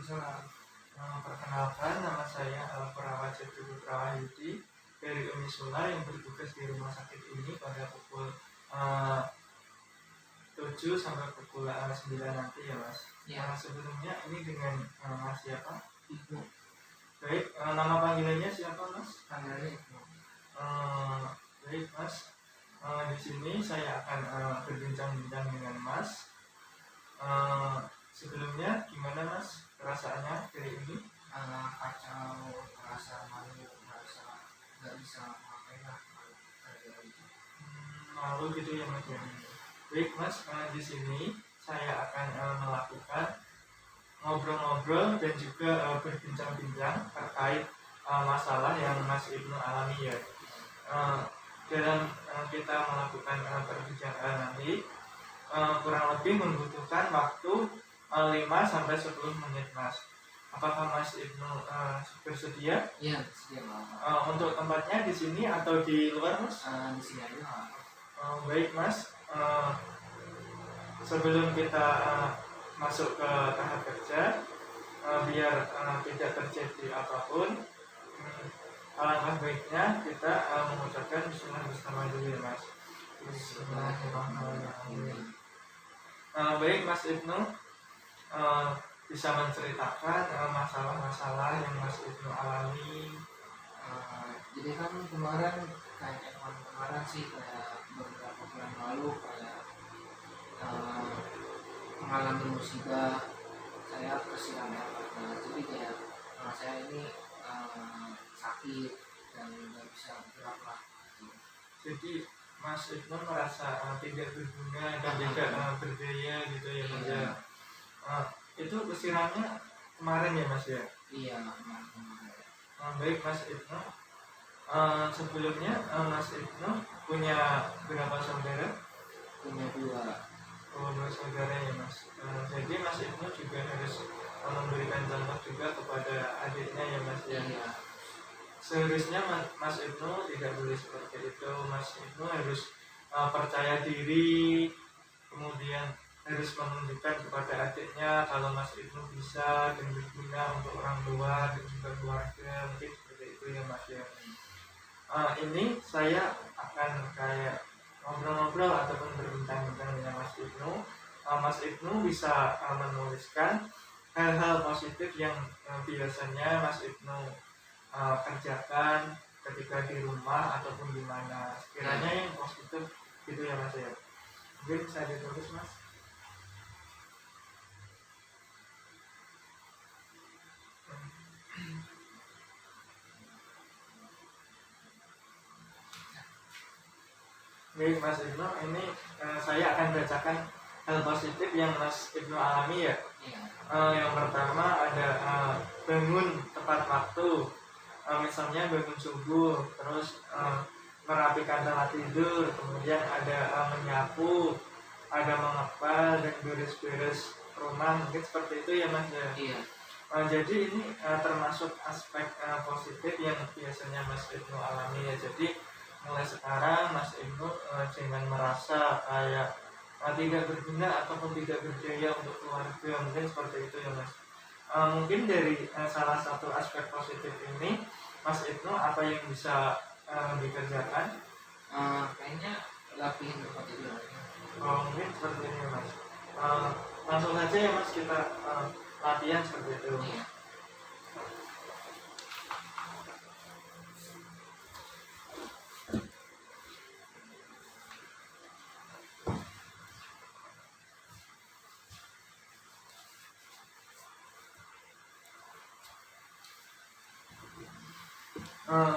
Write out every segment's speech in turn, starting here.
Waalaikumsalam. Perkenalkan, nama saya Perawat Setu Putra Wahyudi dari Unisula yang bertugas di rumah sakit ini pada pukul 7 sampai pukul 9 nanti ya Mas. Ya. Sebelumnya ini dengan Mas siapa? Ibu. Baik, nama panggilannya siapa Mas? Panggilannya Ibu. Baik Mas, di sini saya akan berbincang-bincang dengan Mas. Sebelumnya gimana Mas perasaannya dari ini? Kacau, merasa malu, merasa nggak bisa ngapain lah hari itu. Malu gitu ya Mas ya. Baik Mas, di sini saya akan melakukan ngobrol-ngobrol dan juga berbincang-bincang terkait masalah yang Mas Ibnu alami ya. Dalam kita melakukan perbincangan nanti kurang lebih membutuhkan waktu 5-10 menit Mas. Apakah Mas Ibnu bersedia? Iya, bersedia Mas. Untuk tempatnya di sini atau di luar Mas? Di sini aja. Baik Mas, sebelum kita masuk ke tahap kerja, biar tidak terjadi apapun, alangkah baiknya kita mengucapkan bismillah bersama dulu ya Mas. Bismillahirrahmanirrahim. Baik Mas Ibnu, bisa menceritakan masalah-masalah yang Mas Ibnu alami? Jadi kan kemarin sih kayak beberapa bulan lalu kayak mengalami musibah, saya kesiram air mata. Jadi kayak saya ini sakit dan nggak bisa gerak lah. Jadi Mas Ibnu merasa tidak berguna dan tidak berdaya gitu ya Mas ya. Itu kesiramnya kemarin ya Mas ya? Iya, kemarin. Baik Mas Ibnu, sebelumnya Mas Ibnu punya berapa saudara? Punya 2. 2 saudara ya Mas. Jadi Mas Ibnu juga harus memberikan contoh juga kepada adiknya ya Mas ya. Iya. Seharusnya Mas Ibnu tidak boleh seperti itu. Mas Ibnu harus percaya diri, kemudian harus menunjukkan kepada adiknya kalau Mas Ibnu bisa dan berguna untuk orang tua dan juga keluarga, mungkin seperti itu ya Mas ya. Ini saya akan kayak ngobrol-ngobrol ataupun berbincang-bincang dengan Mas Ibnu. Mas Ibnu bisa menuliskan hal-hal positif yang biasanya Mas Ibnu kerjakan ketika di rumah ataupun di mana sekiranya yang positif gitu ya Mas ya. Mungkin bisa ditulis Mas. Baik Mas Ibnu, ini saya akan bacakan hal positif yang Mas Ibnu alami ya. Yang pertama ada bangun tepat waktu, misalnya bangun subuh, terus merapikan tempat tidur, kemudian ada menyapu, ada mengepal dan beres-beres rumah, mungkin seperti itu ya Mas ya. Iya. Jadi ini termasuk aspek positif yang biasanya Mas Ibnu alami ya. Jadi mulai sekarang Mas Ibnu jangan merasa kayak tidak berguna ataupun tidak berdaya untuk keluarga, mungkin seperti itu ya Mas. Mungkin dari salah satu aspek positif ini Mas Ibnu apa yang bisa dikerjakan? Kayaknya lapihin tempat tidur. Mungkin seperti ini Mas. Langsung saja ya Mas kita latihan seperti itu. Iya.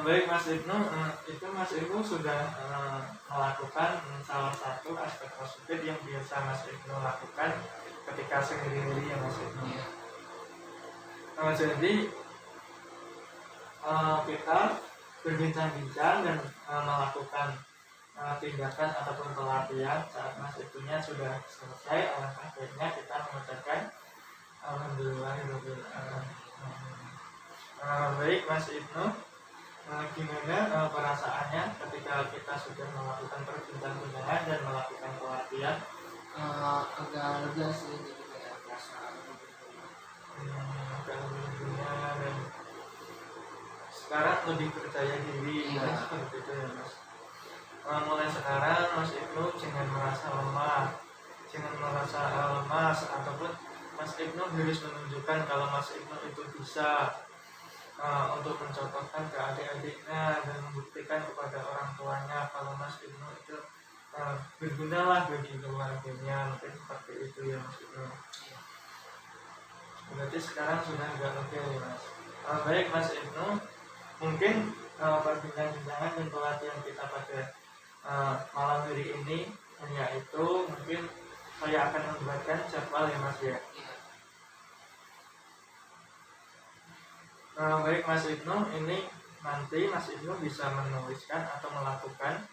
Baik Mas Ibnu, itu Mas Ibnu sudah melakukan salah satu aspek positif yang biasa Mas Ibnu lakukan ketika sendiri-sendiri ya Mas Ibnu. Jadi kita berbincang-bincang dan melakukan tindakan ataupun pelatihan saat Mas Ibnunya sudah selesai, alangkah baiknya kita mengucapkan alhamdulillahirabbil alamin. Baik Mas Ibnu, gimana perasaannya ketika kita sudah melakukan perbincangan dan melakukan pelatihan? Agak lega sih, jadi kayak perasaan sekarang lebih percaya diri, Iya. kan seperti itu ya Mas. Mulai sekarang Mas Ibnu jangan merasa lemah, jangan merasa lemas, ataupun Mas Ibnu harus menunjukkan kalau Mas Ibnu itu bisa untuk mencontohkan ke adik-adiknya dan membuktikan kepada orang tuanya kalau Mas Ibnu itu berguna lah bagi keluarganya, mungkin seperti itu ya Mas Ibnu. Berarti sekarang sudah agak oke ya Mas. Baik Mas Ibnu, mungkin perbincangan dan pelatihan kita pada malam hari ini yaitu mungkin saya akan membuatkan jadwal ya Mas ya. Baik Mas Ibnu, ini nanti Mas Ibnu bisa menuliskan atau melakukan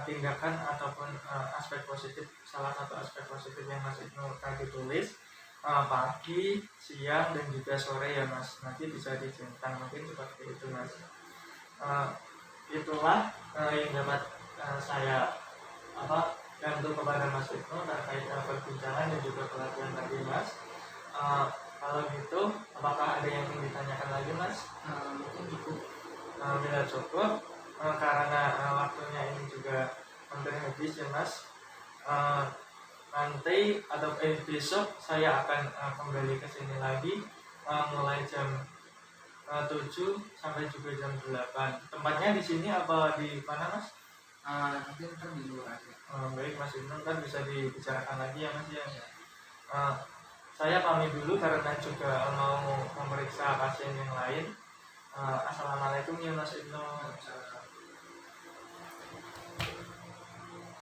tindakan ataupun aspek positif, salah satu aspek positif yang Mas Ibnu tadi tulis pagi, siang, dan juga sore ya Mas. Nanti bisa dicentang mungkin seperti itu Mas. Itulah yang dapat saya bantu kepada Mas Ibnu terkait perbincangan dan juga pelatihan tadi Mas. Kalau gitu, apakah ada yang ingin ditanyakan lagi Mas? Mungkin cukup. Bila cukup, karena waktunya ini juga hampir habis ya Mas. Nanti atau besok saya akan kembali ke sini lagi mulai jam 7 sampai juga jam 8. Tempatnya di sini apa di mana Mas? Mungkin ntar di luar aja. Baik Mas Ibnu, kan bisa dibicarakan lagi ya Mas ya. Saya pamit dulu karena juga mau memeriksa pasien yang lain. Assalamualaikum ya Mas Ibnu.